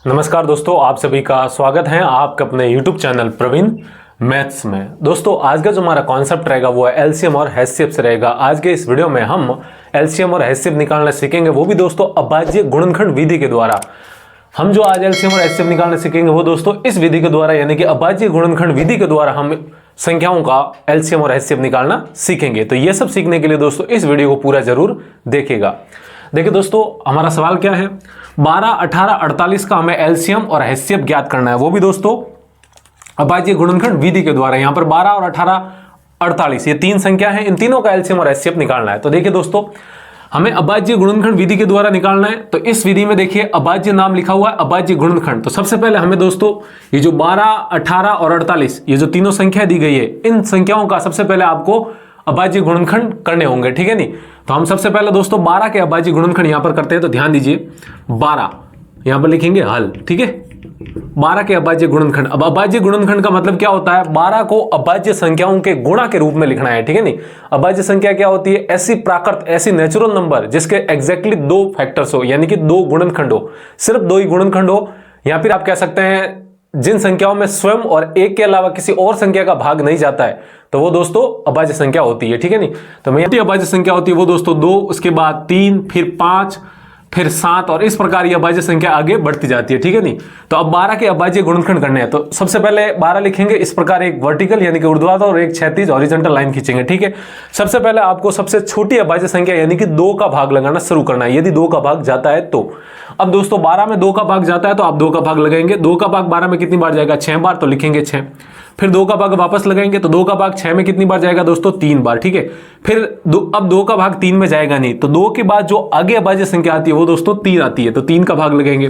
नमस्कार दोस्तों, आप सभी का स्वागत है आपके अपने YouTube चैनल प्रवीण मैथ्स में। दोस्तों आज का जो हमारा कॉन्सेप्ट रहेगा वो है एलसीएम और एचसीएफ से रहेगा। आज के इस वीडियो में हम एलसीएम और एचसीएफ निकालना सीखेंगे, वो भी दोस्तों अभाज्य गुणनखंड विधि के द्वारा। हम जो आज एलसीएम और एचसीएफ निकालना सीखेंगे वो दोस्तों इस विधि के द्वारा, यानी कि अभाज्य गुणनखंड विधि के द्वारा हम संख्याओं का एलसीएम और एचसीएफ निकालना सीखेंगे। तो ये सब सीखने के लिए दोस्तों इस वीडियो को पूरा जरूर देखिएगा। देखिए दोस्तों, हमारा सवाल क्या है, 12, 18, 48 का हमें एलसीएम और एचसीएफ ज्ञात करना है, वो भी दोस्तों अभाज्य गुणनखंड विधि के द्वारा। यहां पर 12 और 18, 48 ये तीन संख्या है, इन तीनों का एलसीएम और एचसीएफ निकालना है। तो देखिए दोस्तों, हमें अभाज्य गुणनखंड विधि के द्वारा निकालना है। तो इस विधि में देखिए अभाज्य नाम लिखा हुआ है अभाज्य गुणनखंड। तो सबसे पहले हमें दोस्तों ये जो 12, 18 और 48 ये जो तीनों संख्या दी गई है, इन संख्याओं का सबसे पहले आपको अभाज्य गुणनखंड करने होंगे, ठीक है नहीं। तो हम सबसे पहले दोस्तों 12 के अभाज्य गुणनखंड यहां पर करते हैं। तो ध्यान दीजिए, 12 यहां पर लिखेंगे हल, ठीक है। 12 के अभाज्य गुणनखंड। अब अभाज्य गुणनखंड का मतलब क्या होता है, 12 को अभाज्य संख्याओं के गुणा के रूप में लिखना है, ठीक है नहीं। अभाज्य संख्या क्या होती है, ऐसी प्राकृत, ऐसी नेचुरल नंबर जिसके एग्जैक्टली 2 फैक्टर्स हो, यानी कि 2 गुणनखंड हो, सिर्फ 2 ही गुणनखंड हो। या फिर आप कह सकते हैं जिन संख्याओं में स्वयं और एक के अलावा किसी और संख्या का भाग नहीं जाता है, तो वो दोस्तों अभाज्य संख्या होती है, ठीक है नहीं। तो मैं अभाज्य संख्या होती है वो दोस्तों 2, उसके बाद 3, फिर 5, फिर 7 और इस प्रकार ये अभाज्य संख्या आगे बढ़ती जाती है, ठीक है नहीं। तो अब 12 के अभाज्य गुणनखंड करने हैं। तो सबसे पहले 12 लिखेंगे इस प्रकार, एक वर्टिकल यानी कि ऊर्ध्वाधर और एक क्षैतिज हॉरिजॉन्टल लाइन खींचेंगे, ठीक है। सबसे पहले आपको सबसे छोटी अभाज्य संख्या यानी कि 2 का भाग लगाना शुरू करना है, यदि 2 का भाग जाता है तो। अब दोस्तों 12 में 2 का भाग जाता है तो आप 2 का भाग लगाएंगे। 2 का भाग 12 में कितनी बार जाएगा, 6 बार, तो लिखेंगे 6। फिर 2 का भाग वापस लगाएंगे तो 2 का भाग 6 में कितनी बार जाएगा दोस्तों, 3 बार, ठीक है। फिर अब 2 का भाग 3 में जाएगा नहीं, तो 2 के बाद जो आगे अभाज्य संख्या आती है वो दोस्तों 3 आती है, तो 3 का भाग लगाएंगे।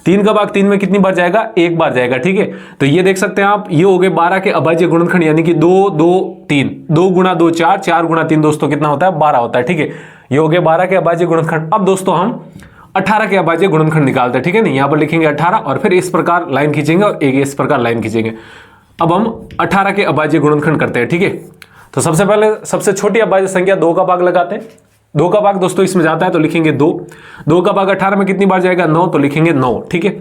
3 का भाग 3 में कितनी बार जाएगा, 1 बार जाएगा, ठीक है। तो ये देख सकते हैं आप, ये हो गए 12 के अभाज्य गुणनखंड, यानी कि 2, 2, 3, 2 गुणा 2 4, 4 गुणा 3 दोस्तों कितना होता है, 12 होता है, ठीक है। ये हो गए 12 के अभाज्य गुणनखंड। अब दोस्तों हम 18 के अभाज्य गुणनखंड निकालते हैं, ठीक है नहीं। यहां पर लिखेंगे 18 और फिर इस प्रकार लाइन खींचेंगे और एक इस प्रकार लाइन खींचेंगे। अब हम 18 के अभाज्य गुणनखंड करते हैं, ठीक है। तो सबसे पहले सबसे छोटी अभाज्य संख्या 2 का भाग लगाते हैं। 2 का भाग दोस्तों इसमें जाता है तो लिखेंगे 2। 2 का भाग 18 में कितनी बार जाएगा, 9, तो लिखेंगे 9, ठीक है।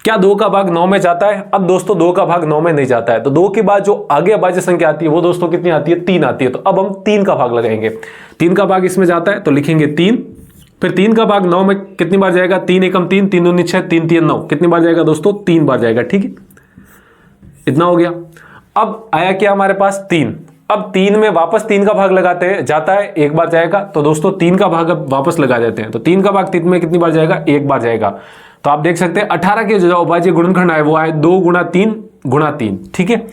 क्या 2 का भाग 9 में जाता है? अब दोस्तों 2 का भाग 9 में नहीं जाता है, तो 2 के बाद जो आगे अभाज्य संख्या आती है वो दोस्तों कितनी आती है, 3 आती है। तो अब हम 3 का भाग लगाएंगे। 3 का भाग इसमें जाता है तो लिखेंगे 3। फिर 3 का भाग 9 में कितनी बार जाएगा, 3 एकम 3, 3 दूनी 6, 3 3 9, कितनी बार जाएगा दोस्तों, 3 बार जाएगा, ठीक है। इतना हो गया। अब आया क्या हमारे पास, 3। अब 3 में वापस 3 का भाग लगाते हैं, जाता है 1 बार जाएगा, तो दोस्तों 3 का भाग अब वापस लगा देते हैं। तो 3 का भाग 3 में कितनी बार जाएगा, 1 बार जाएगा। तो आप देख सकते हैं 18 के जो अभाज्य गुणनखंड आए वो आए 2 गुणा 3 गुणा 3, ठीक है।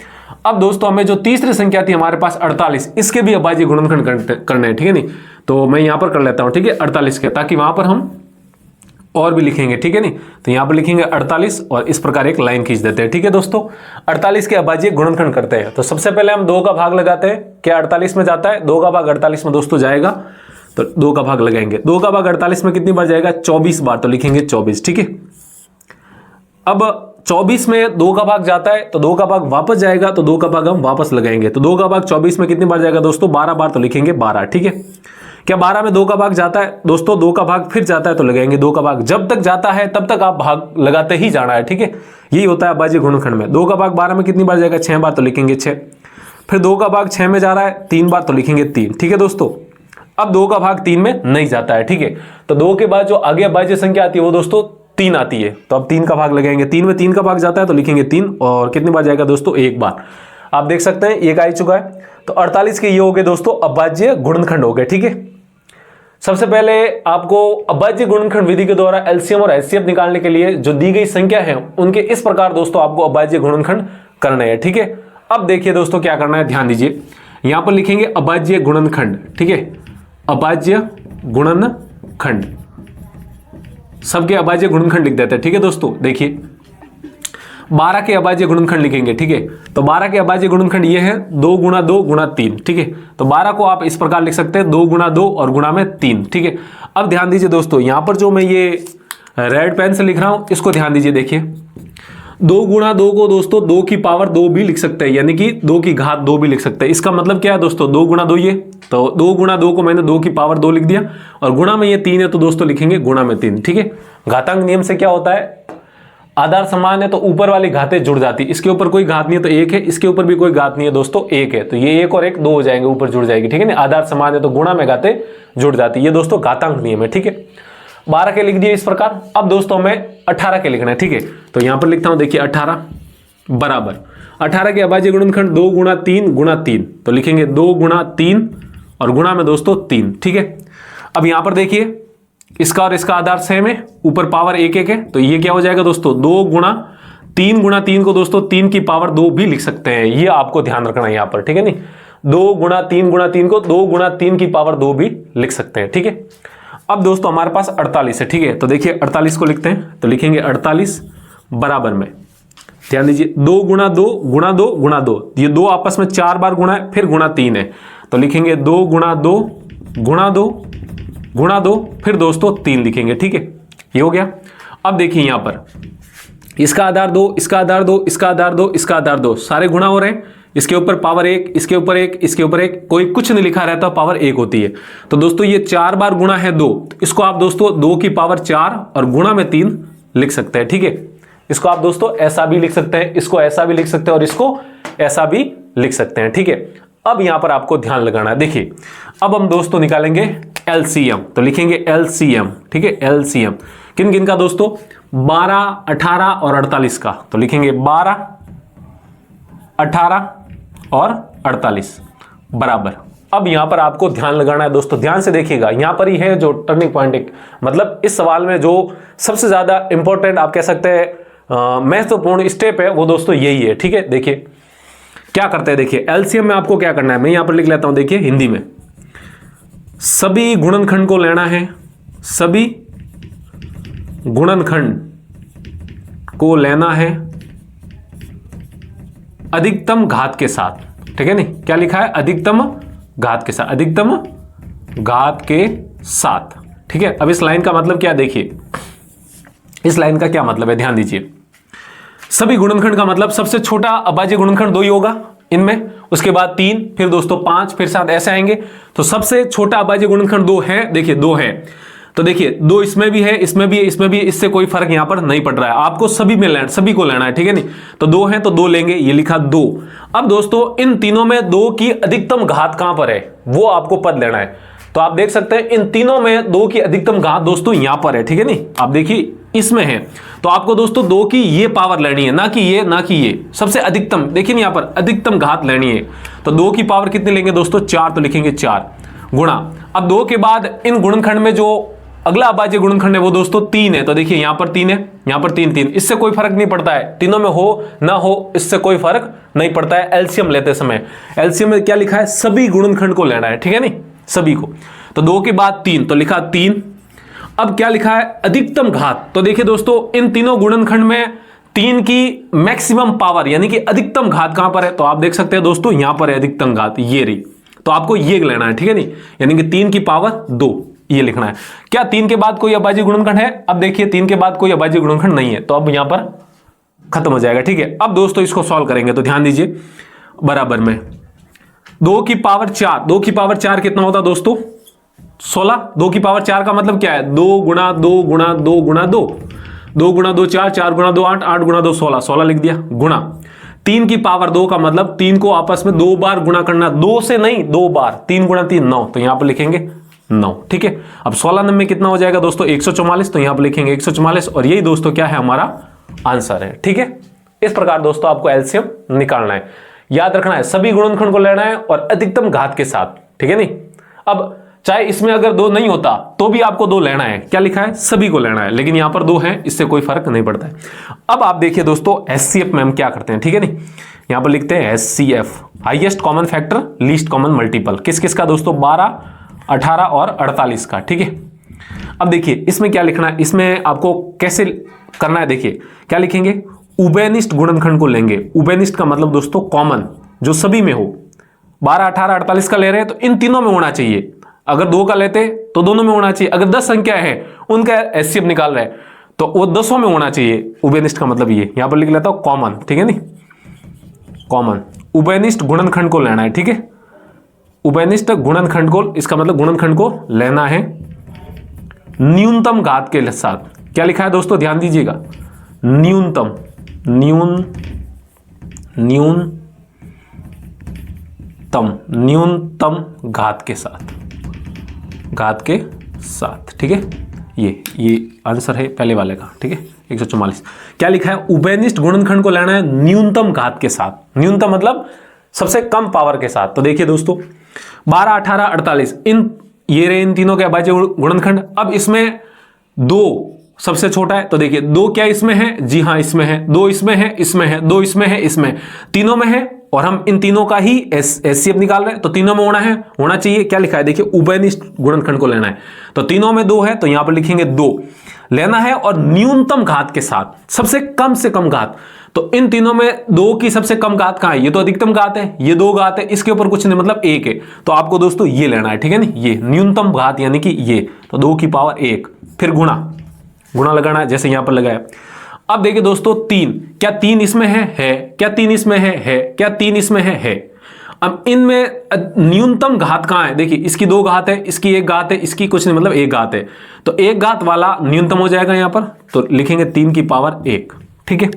अब दोस्तों हमें जो तीसरी संख्या थी हमारे पास 48, इसके भी अभाज्य गुणनखंड करने हैं, ठीक है नहीं। तो मैं यहां पर कर लेता हूं, ठीक है, 48 के, ताकि वहां पर हम और भी लिखेंगे, ठीक है नहीं। तो यहां पर लिखेंगे 48 और इस प्रकार एक लाइन खींच देते हैं, ठीक है दोस्तों। 48 के अभाज्य गुणनखंड करते हैं। तो सबसे पहले हम 2 का भाग लगाते हैं। क्या 48 में जाता है? 2 का भाग 48 में दोस्तों जाएगा, तो 2 का भाग लगाएंगे। 2 का भाग 48 में कितनी बार जाएगा, 24 बार, तो लिखेंगे 24, ठीक है। अब 24 में 2 का भाग जाता है तो 2 का भाग वापस जाएगा, तो 2 का भाग हम वापस लगाएंगे। तो 2 का भाग 24 में कितनी बार जाएगा दोस्तों, 12 बार, तो लिखेंगे 12, ठीक है। क्या 12 में 2 का भाग जाता है दोस्तों, 2 का भाग फिर जाता है तो लगाएंगे 2 का भाग। जब तक जाता है तब तक आप भाग लगाते ही जाना है, ठीक है। यही होता है अभाज्य गुणनखंड में। 2 का भाग 12 में कितनी बार जाएगा, 6 बार, तो लिखेंगे 6। फिर 2 का भाग 6 में जा रहा है 3 बार, तो लिखेंगे 3, ठीक है दोस्तों। अब 2 का भाग 3 में नहीं जाता है, ठीक है। तो 2 के बाद जो आगे अभाज्य संख्या आती है वो दोस्तों 3 आती है, तो अब 3 का भाग लगाएंगे। 3 में 3 का भाग जाता है तो लिखेंगे 3 और कितनी बार जाएगा दोस्तों, 1 बार। आप देख सकते हैं 1 आ चुका है। तो 48 के ये हो गए दोस्तों अभाज्य गुणनखंड हो गए, ठीक है। सबसे पहले आपको अभाज्य गुणनखंड विधि के द्वारा एलसीएम और एचसीएफ निकालने के लिए जो दी गई संख्या है उनके इस प्रकार दोस्तों आपको अभाज्य गुणनखंड करने हैं, ठीक है। अब देखिए दोस्तों क्या करना है, ध्यान दीजिए। यहां पर लिखेंगे अभाज्य गुणनखंड, ठीक है, अभाज्य गुणनखंड, सबके अभाज्य गुणनखंड लिख देते हैं, ठीक है दोस्तों। देखिए 12 के अभाज्य गुणनखंड लिखेंगे, ठीक है। तो 12 के अभाज्य गुणनखंड ये है 2 गुणा 2 गुणा 3, ठीक है। तो 12 को आप इस प्रकार लिख सकते हैं 2 गुणा 2 और गुणा में 3, ठीक है। अब ध्यान दीजिए दोस्तों, यहां पर जो मैं ये रेड पेन से लिख रहा हूं इसको ध्यान दीजिए। देखिए 2 गुणा 2 को दोस्तों 2 की पावर 2 भी लिख सकते हैं, यानी कि 2 की घात 2 भी लिख सकते हैं। इसका मतलब क्या है दोस्तों, 2 गुणा 2 ये, तो 2 गुणा 2 को मैंने 2 की पावर 2 लिख दिया और गुणा में ये 3 है तो दोस्तों लिखेंगे गुणा में 3, ठीक है। घातांक नियम से क्या होता है, आधार समान है तो ऊपर वाली घातें जुड़ जाती, इसके ऊपर कोई घात नहीं है तो एक है, इसके ऊपर भी कोई घात नहीं है दोस्तों, एक है, तो ये एक और एक दो हो जाएंगे, ऊपर जुड़ जाएगी, ठीक है ना। आधार समान है तो गुणा में घातें जुड़ जाती, ये दोस्तों घातांक नियम है, ठीक है। 12 के लिख दिए इस प्रकार। अब दोस्तों हमें 18 के लिखना है, ठीक है। तो यहां पर लिखता हूं, देखिए 18 बराबर 18 के अभाज्य गुणनखंड 2 गुणा 3 गुणा 3, तो लिखेंगे 2 गुणा 3 और गुणा में दोस्तों 3, ठीक है। अब यहां पर देखिए इसका और इसका आधार सेम है, ऊपर पावर 1 1 है, तो ये क्या हो जाएगा दोस्तों 2 गुणा 3 को दोस्तों 3 की पावर 2 भी लिख सकते हैं, ये आपको ध्यान रखना है यहां पर, ठीक है। नहीं 2 गुणा 3 को 2 गुणा 3 की पावर 2 भी लिख सकते हैं, ठीक है। अब दोस्तों हमारे पास 48 है, ठीक है। तो देखिए 48 को लिखते हैं, तो लिखेंगे 48 बराबर में, ध्यान दीजिए 2 गुणा 2 गुणा 2 गुणा 2, ये 2 आपस में 4 बार गुणा है, फिर गुणा 3 है, तो लिखेंगे 2 गुणा 2 गुणा 2 गुणा 2, फिर दोस्तों 3 लिखेंगे, ठीक है। ये हो गया। अब देखिए यहां पर इसका आधार 2, इसका आधार 2, इसका आधार 2, इसका आधार 2, सारे गुणा हो रहे हैं, इसके ऊपर पावर 1, इसके ऊपर 1, इसके ऊपर 1, कोई कुछ नहीं लिखा रहता, पावर 1 होती है। तो दोस्तों ये 4 बार गुणा है 2, इसको आप दोस्तों 2 की पावर 4 और गुणा में 3 लिख सकते हैं, ठीक है। इसको आप दोस्तों ऐसा भी लिख सकते हैं, इसको ऐसा भी लिख सकते हैं और इसको ऐसा भी लिख सकते हैं, ठीक है। अब यहां पर आपको ध्यान लगाना है, देखिए अब हम दोस्तों निकालेंगे एलसीएम, तो लिखेंगे एलसीएम, ठीक है। एलसीएम किन किन का दोस्तों 12, 18 और 48 का, तो लिखेंगे 12, 18 और 48 बराबर। अब यहां पर आपको ध्यान लगाना है दोस्तों, ध्यान से देखिएगा, यहां पर ही है जो टर्निंग पॉइंट, एक मतलब इस सवाल में जो सबसे ज्यादा इंपॉर्टेंट आप कह सकते हैं महत्वपूर्ण स्टेप है वो दोस्तों यही है, ठीक है। देखिए क्या करते हैं, देखिए एलसीएम में आपको क्या करना है, मैं यहां पर लिख लेता हूं, देखिए हिंदी में सभी गुणनखंड को लेना है, सभी गुणनखंड को लेना है अधिकतम घात के साथ, ठीक है। नहीं क्या लिखा है, अधिकतम घात के साथ, अधिकतम घात के साथ, ठीक है। अब इस लाइन का मतलब क्या, देखिए इस लाइन का क्या मतलब है, ध्यान दीजिए। सभी गुणनखंड का मतलब सबसे छोटा अभाज्य गुणनखंड 2 ही होगा इनमें, उसके बाद 3, फिर दोस्तों 5, फिर 7 ऐसे आएंगे। तो सबसे छोटा अभाज्य गुणनखंड 2 है, देखिए 2 है, तो देखिए 2 इसमें भी है, इसमें भी है, इसमें भी है, इससे कोई फर्क यहां पर नहीं पड़ रहा है, आपको सभी में लेना, सभी को लेना है, ठीक है। नहीं तो 2 है तो 2 लेंगे, ये लिखा 2। अब दोस्तों इन तीनों में 2 की अधिकतम घात कहां पर है वो आपको पद लेना है, तो आप देख सकते हैं इन तीनों में 2 की अधिकतम घात दोस्तों यहां पर है, ठीक है। नहीं आप देखिए इसमें है, तो आपको दोस्तों 2 की ये पावर लेनी है, ना कि ये, ना कि ये, सबसे अधिकतम, देखिए यहां पर अधिकतम घात लेनी है, तो 2 की पावर कितनी लेंगे दोस्तों 4, तो लिखेंगे 4 गुणा। अब 2 के बाद इन गुणनखंड में जो अगला अभाज्य गुणनखंड है वो दोस्तों 3 है, तो देखिए यहां पर 3 है, यहां पर 3 3, इससे कोई फर्क नहीं पड़ता है, तीनों में हो ना हो इससे कोई फर्क नहीं पड़ता है एलसीएम लेते समय। एलसीएम में क्या लिखा है, सभी गुणनखंड को लेना है, ठीक है। नहीं सभी को, तो 2 के बाद 3, तो लिखा 3। अब क्या लिखा है, अधिकतम घात, तो देखिए दोस्तों इन तीनों गुणनखंड में 3 की मैक्सिमम पावर यानी कि अधिकतम घात कहां पर है, तो आप देख सकते हैं दोस्तों यहां पर है अधिकतम घात, ये रही, तो आपको ये लेना है, ठीक है। नहीं यानी कि 3 की पावर 2 ये लिखना है। क्या 3 के बाद कोई अभाज्य गुणनखंड है, अब देखिए 3 के बाद कोई अभाज्य गुणनखंड नहीं है, तो अब यहां पर खत्म हो जाएगा, ठीक है। अब दोस्तों इसको सॉल्व करेंगे, तो ध्यान दीजिए बराबर में 2 की पावर 4, 2 की पावर 4 कितना होता दोस्तों 16, 2 की पावर 4 का मतलब क्या है, 2 गुणा 2 गुणा 2 गुणा 2, 2 गुणा 2 4, 4 गुणा 2 8, 8 गुणा 2 16, 16 लिख दिया, गुणा 3 की पावर 2 का मतलब 3 को आपस में 2 बार गुणा करना, 2 से नहीं 2 बार, 3 गुणा 3 9, तो यहां पर लिखेंगे 9, ठीक है। अब 16 में कितना हो जाएगा दोस्तों 144, तो यहां पर लिखेंगे 144 और यही दोस्तों क्या है हमारा आंसर है, ठीक है। इस प्रकार दोस्तों आपको एलसीएम निकालना है, याद रखना है सभी गुणनखंड को लेना है और अधिकतम घात के साथ, ठीक है। नहीं अब चाहे इसमें अगर 2 नहीं होता तो भी आपको 2 लेना है, क्या लिखा है सभी को लेना है, लेकिन यहां पर 2 है इससे कोई फर्क नहीं पड़ता है। अब आप देखिए दोस्तों एचसीएफ में हम क्या करते हैं, ठीक है। नहीं यहां पर लिखते हैं HCF, highest common factor least common multiple, किस किस का दोस्तों 12, 18 और 48 का, ठीक है। अब देखिए इसमें क्या लिखना है, इसमें आपको कैसे करना है, देखिए क्या लिखेंगे, उभयनिष्ठ गुणनखंड को लेंगे, उभयनिष्ठ का मतलब दोस्तों कॉमन जो सभी में हो, 12, 18, 48 का ले रहे हैं तो इन तीनों में होना चाहिए, अगर 2 का लेते तो दोनों में होना चाहिए, अगर 10 संख्या है उनका एचसीएफ निकाल रहे हैं तो वो 10 में होना चाहिए, उभयनिष्ठ का मतलब ये, यहां पर लिख लेता हूं कॉमन, ठीक है। नहीं कॉमन उभयनिष्ठ गुणनखंड को लेना है, ठीक है। उभयनिष्ठ गुणनखंड को, इसका मतलब गुणनखंड को लेना है न्यूनतम घात के साथ, क्या लिखा है दोस्तों ध्यान दीजिएगा, न्यूनतम न्यूनतम घात के साथ, ठीक है। ये आंसर है पहले वाले का, ठीक है। 144 क्या लिखा है, उभयनिष्ठ गुणनखंड को लेना है न्यूनतम घात के साथ। न्यूनतम मतलब सबसे कम पावर के साथ। तो देखिए दोस्तों 12, 18, 48 ये रहे इन तीनों के अभाज्य गुणनखंड। अब इसमें 2 सबसे छोटा है, तो देखिए 2 क्या इसमें है, जी हाँ इसमें है, 2 इसमें है, इसमें है, 2 इसमें है, इसमें तीनों में है, और हम इन तीनों का ही एचसीएफ निकाल रहे हैं, तो तीनों में होना चाहिए। क्या लिखा है, देखिए उभयनिष्ठ गुणनखंड को लेना है, तो तीनों में 2 है, तो यहां पर लिखेंगे 2 लेना है, और न्यूनतम घात के साथ, सबसे कम से कम घात। तो इन तीनों में 2 की सबसे कम घात कहां है, ये तो अधिकतम घात है, ये 2 घात है, इसके ऊपर कुछ नहीं, मतलब 1 है। तो आपको दोस्तों ये लेना है, ठीक है ना, ये न्यूनतम घात यानी कि ये, तो 2 की पावर 1, फिर गुणा लगाना है जैसे यहां पर लगाया। अब देखिए दोस्तों 3, क्या 3 इसमें है, क्या 3 इसमें है, क्या 3 इसमें है। अब इनमें न्यूनतम घात कहां है, देखिए इसकी 2 घात है, इसकी 1 घात है, इसकी कुछ नहीं, मतलब 1 घात है, तो 1 घात वाला न्यूनतम हो जाएगा यहां पर, तो लिखेंगे 3 की पावर 1, ठीक है।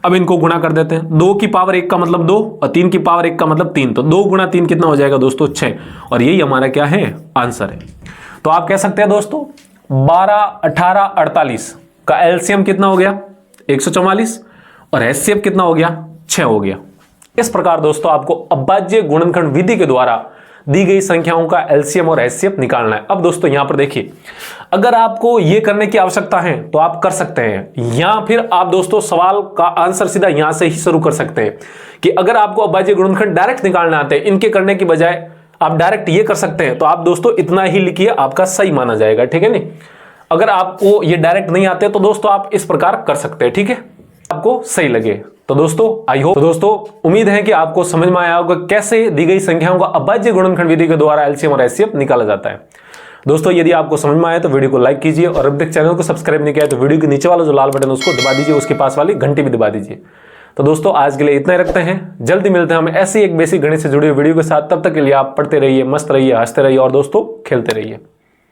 अब इनको गुणा कर देते हैं, 2 की पावर 1 का मतलब 2 और 3 की पावर 1 का मतलब 3, तो 2 गुणा 3 कितना हो जाएगा दोस्तों, 6, और यही हमारा क्या है, आंसर है। तो आप कह सकते हैं दोस्तों 12, 18, 48 का एलसीएम कितना हो गया, 144, और एचसीएफ कितना हो गया, 6 हो गया। इस प्रकार दोस्तों आपको अभाज्य गुणनखंड विधि के द्वारा दी गई संख्याओं का एलसीएम और एचसीएफ निकालना है। अब दोस्तों यहां पर देखिए, अगर आपको यह करने की आवश्यकता है तो आप कर सकते हैं, या फिर आप दोस्तों सवाल का आंसर सीधा यहां से ही शुरू कर सकते हैं कि अगर आपको अभाज्य गुणनखंड डायरेक्ट निकालना आते हैं, इनके करने की बजाय आप डायरेक्ट ये कर सकते हैं, तो आप दोस्तों इतना ही लिखिए, आपका सही माना जाएगा, ठीक है। नहीं अगर आपको ये डायरेक्ट नहीं आते तो दोस्तों आप इस प्रकार कर सकते हैं, ठीक है, आपको सही लगे। तो दोस्तों आई होप, तो दोस्तों उम्मीद है कि आपको समझ में आया होगा कैसे दी गई संख्याओं का अभाज्य गुणनखंड विधि के द्वारा एलसीएम और एचसीएफ निकाला जाता है। दोस्तों यदि आपको समझ में आया तो वीडियो को लाइक कीजिए, और अब तक चैनल को सब्सक्राइब नहीं किया तो वीडियो के नीचे वाला जो लाल बटन उसको दबा दीजिए, उसके पास वाली घंटी भी दबा दीजिए। तो दोस्तों आज के लिए इतना ही रखते हैं, जल्दी मिलते हैं हम ऐसी एक बेसिक गणित से जुड़ी हुई वीडियो के साथ। तब तक के लिए आप पढ़ते रहिए, मस्त रहिए, हंसते रहिए और दोस्तों खेलते रहिए।